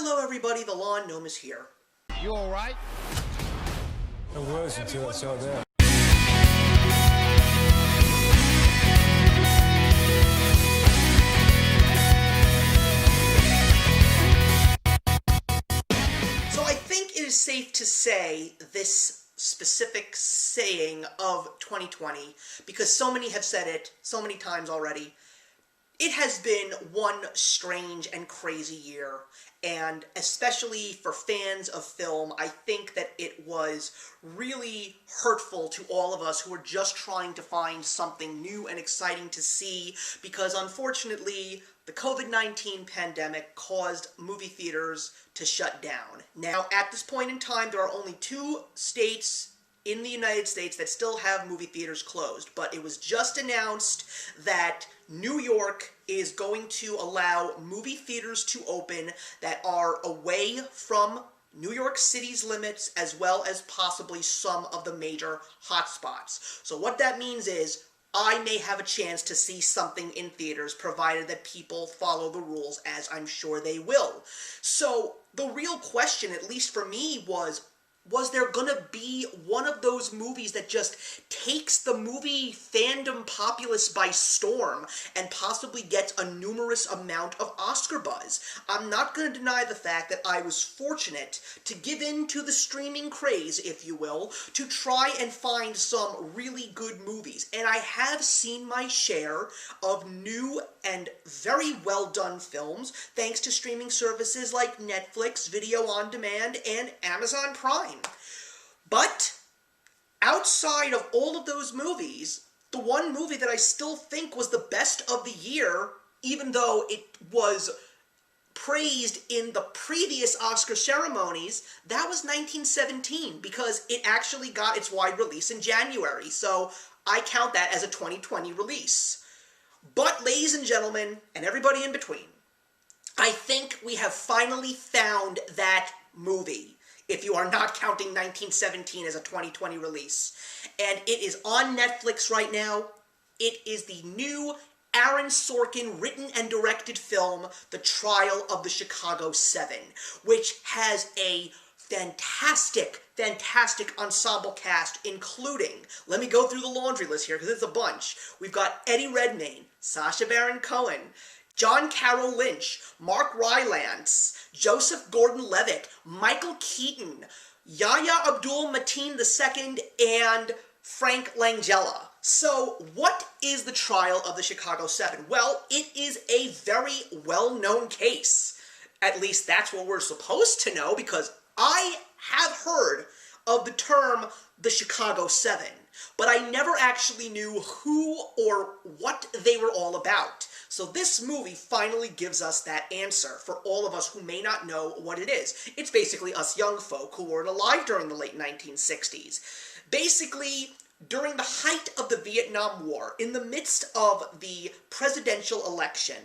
Hello everybody, the Lawn Gnome is here. You alright? I was until I saw that. So I think it is safe to say this specific saying of 2020, because so many have said it so many times already. It has been one strange and crazy year, and especially for fans of film, I think that it was really hurtful to all of us who were just trying to find something new and exciting to see, because unfortunately, the COVID-19 pandemic caused movie theaters to shut down. Now, at this point in time, there are only 2 states in the United States that still have movie theaters closed, but it was just announced that New York is going to allow movie theaters to open that are away from New York City's limits, as well as possibly some of the major hotspots. So what that means is I may have a chance to see something in theaters, provided that people follow the rules, as I'm sure they will. So the real question, at least for me, was there gonna be one of those movies that just takes the movie fandom populace by storm and possibly gets a numerous amount of Oscar buzz? I'm not gonna deny the fact that I was fortunate to give in to the streaming craze, if you will, to try and find some really good movies. And I have seen my share of new and very well done films, thanks to streaming services like Netflix, Video on Demand, and Amazon Prime. But outside of all of those movies, the one movie that I still think was the best of the year, even though it was praised in the previous Oscar ceremonies, that was 1917, because it actually got its wide release in January, so I count that as a 2020 release. But, ladies and gentlemen, and everybody in between, I think we have finally found that movie, if you are not counting 1917 as a 2020 release. And it is on Netflix right now. It is the new Aaron Sorkin written and directed film, The Trial of the Chicago 7, which has a fantastic ensemble cast, including, let me go through the laundry list here, because it's a bunch. We've got Eddie Redmayne, Sacha Baron Cohen, John Carroll Lynch, Mark Rylance, Joseph Gordon-Levitt, Michael Keaton, Yahya Abdul-Mateen II, and Frank Langella. So, what is the Trial of the Chicago 7? Well, it is a very well-known case. At least that's what we're supposed to know, because I have heard of the term the Chicago 7, but I never actually knew who or what they were all about. So this movie finally gives us that answer for all of us who may not know what it is. It's basically us young folk who weren't alive during the late 1960s. Basically, during the height of the Vietnam War, in the midst of the presidential election,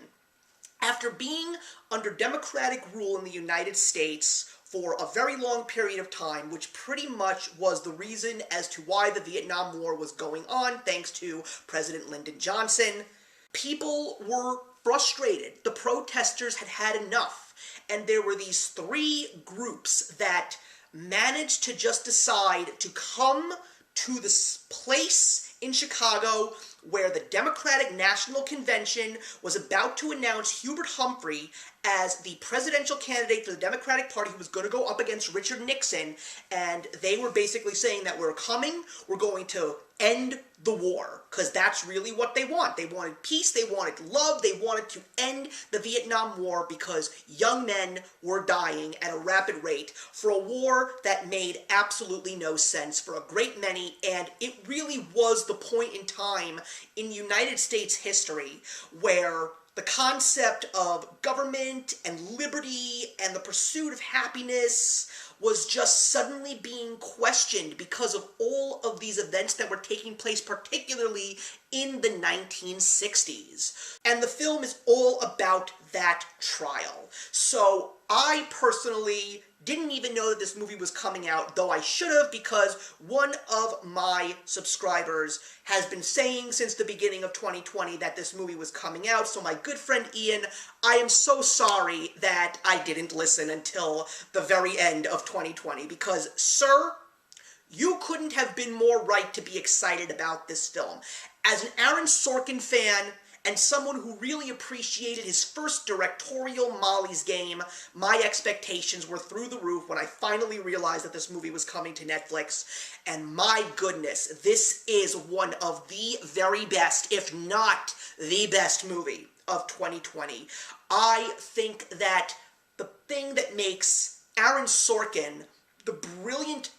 after being under Democratic rule in the United States for a very long period of time, which pretty much was the reason as to why the Vietnam War was going on, thanks to President Lyndon Johnson, people were frustrated. The protesters had had enough. And there were these 3 groups that managed to just decide to come to this place in Chicago where the Democratic National Convention was about to announce Hubert Humphrey as the presidential candidate for the Democratic Party who was going to go up against Richard Nixon, and they were basically saying that we're coming, we're going to end the war, because that's really what they want. They wanted peace, they wanted love, they wanted to end the Vietnam War because young men were dying at a rapid rate for a war that made absolutely no sense for a great many, and it really was the point in time in United States history where the concept of government and liberty and the pursuit of happiness was just suddenly being questioned because of all of these events that were taking place, particularly in the 1960s. And the film is all about that trial. So I personally didn't even know that this movie was coming out, though I should have, because one of my subscribers has been saying since the beginning of 2020 that this movie was coming out. So my good friend Ian, I am so sorry that I didn't listen until the very end of 2020, because, sir, you couldn't have been more right to be excited about this film. As an Aaron Sorkin fan, and someone who really appreciated his first directorial Molly's Game, my expectations were through the roof when I finally realized that this movie was coming to Netflix. And my goodness, this is one of the very best, if not the best movie of 2020. I think that the thing that makes Aaron Sorkin the brilliant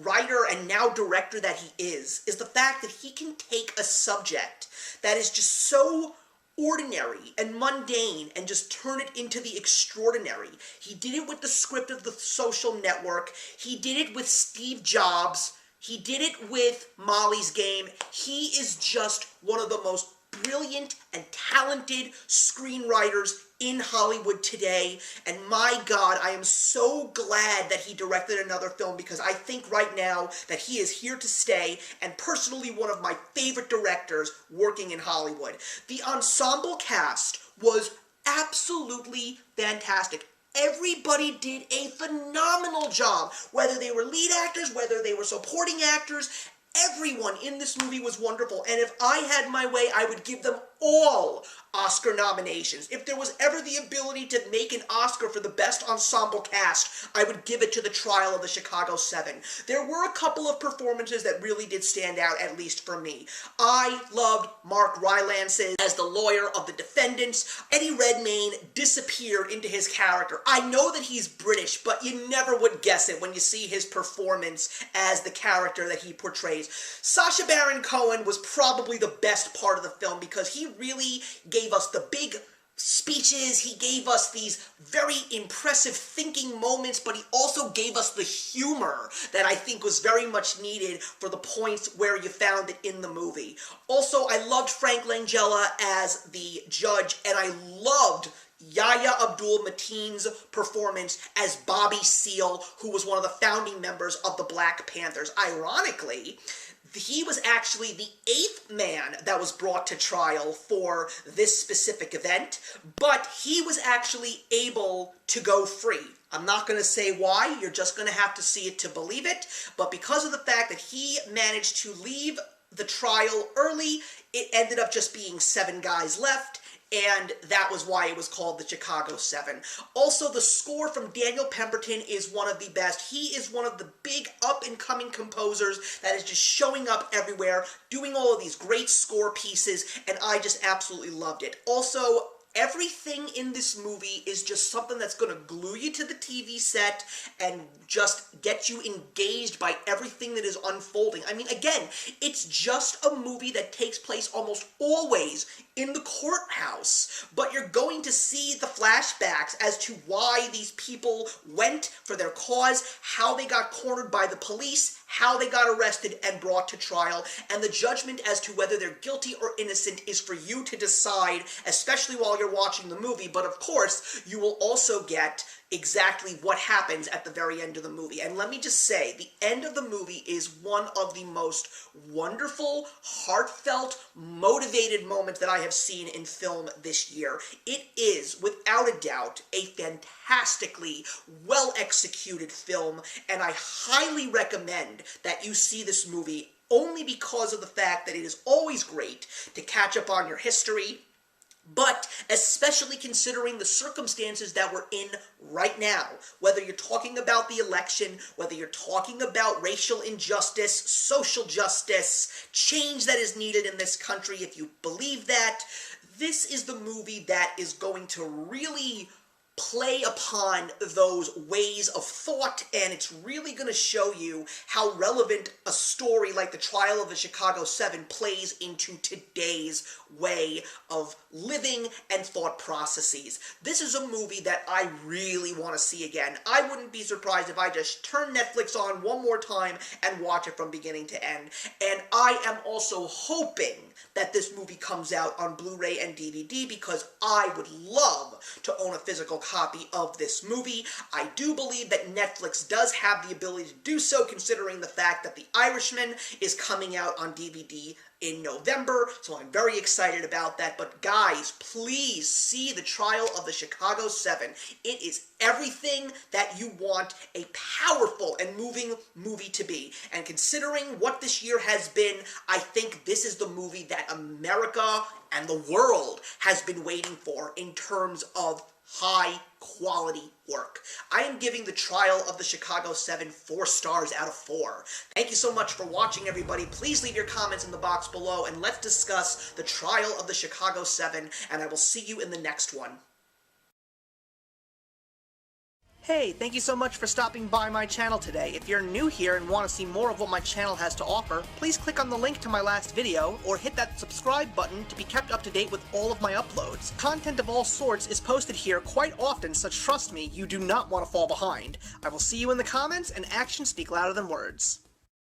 writer and now director that he is the fact that he can take a subject that is just so ordinary and mundane and just turn it into the extraordinary. He did it with the script of The Social Network. He did it with Steve Jobs. He did it with Molly's Game. He is just one of the most brilliant and talented screenwriters in Hollywood today, and my God, I am so glad that he directed another film, because I think right now that he is here to stay, and personally one of my favorite directors working in Hollywood. The ensemble cast was absolutely fantastic. Everybody did a phenomenal job, whether they were lead actors, whether they were supporting actors. Everyone in this movie was wonderful, and if I had my way, I would give them all Oscar nominations. If there was ever the ability to make an Oscar for the best ensemble cast, I would give it to The Trial of the Chicago 7. There were a couple of performances that really did stand out, at least for me. I loved Mark Rylance as the lawyer of the defendants. Eddie Redmayne disappeared into his character. I know that he's British, but you never would guess it when you see his performance as the character that he portrays. Sacha Baron Cohen was probably the best part of the film, because he really gave us the big speeches, he gave us these very impressive thinking moments, but he also gave us the humor that I think was very much needed for the points where you found it in the movie. Also, I loved Frank Langella as the judge, and I loved Yahya Abdul-Mateen's performance as Bobby Seale, who was one of the founding members of the Black Panthers. Ironically, he was actually the 8th man that was brought to trial for this specific event, but he was actually able to go free. I'm not going to say why, you're just going to have to see it to believe it, but because of the fact that he managed to leave the trial early, it ended up just being 7 guys left, and that was why it was called the Chicago 7. Also, the score from Daniel Pemberton is one of the best. He is one of the big up-and-coming composers that is just showing up everywhere, doing all of these great score pieces, and I just absolutely loved it. Also, everything in this movie is just something that's going to glue you to the TV set and just get you engaged by everything that is unfolding. I mean, again, it's just a movie that takes place almost always in the courthouse, but you're going to see the flashbacks as to why these people went for their cause, how they got cornered by the police, how they got arrested and brought to trial, and the judgment as to whether they're guilty or innocent is for you to decide, especially while you're watching the movie. But of course, you will also get exactly what happens at the very end of the movie. And let me just say, the end of the movie is one of the most wonderful, heartfelt, motivated moments that I have seen in film this year. It is, without a doubt, a fantastically well-executed film, and I highly recommend that you see this movie only because of the fact that it is always great to catch up on your history, but especially considering the circumstances that we're in right now, whether you're talking about the election, whether you're talking about racial injustice, social justice, change that is needed in this country, if you believe that, this is the movie that is going to really play upon those ways of thought, and it's really going to show you how relevant a story like the Trial of the Chicago 7 plays into today's way of living and thought processes. This is a movie that I really want to see again. I wouldn't be surprised if I just turn Netflix on one more time and watch it from beginning to end. And I am also hoping that this movie comes out on Blu-ray and DVD, because I would love to own a physical copy of this movie. I do believe that Netflix does have the ability to do so, considering the fact that The Irishman is coming out on DVD in November, so I'm very excited about that. But guys, please see The Trial of the Chicago 7. It is everything that you want a powerful and moving movie to be. And considering what this year has been, I think this is the movie that America and the world has been waiting for in terms of high quality work. I am giving The Trial of the Chicago 7 4 stars out of 4. Thank you so much for watching, everybody. Please leave your comments in the box below, and let's discuss The Trial of the Chicago 7, and I will see you in the next one. Hey, thank you so much for stopping by my channel today. If you're new here and want to see more of what my channel has to offer, please click on the link to my last video, or hit that subscribe button to be kept up to date with all of my uploads. Content of all sorts is posted here quite often, so trust me, you do not want to fall behind. I will see you in the comments, and actions speak louder than words.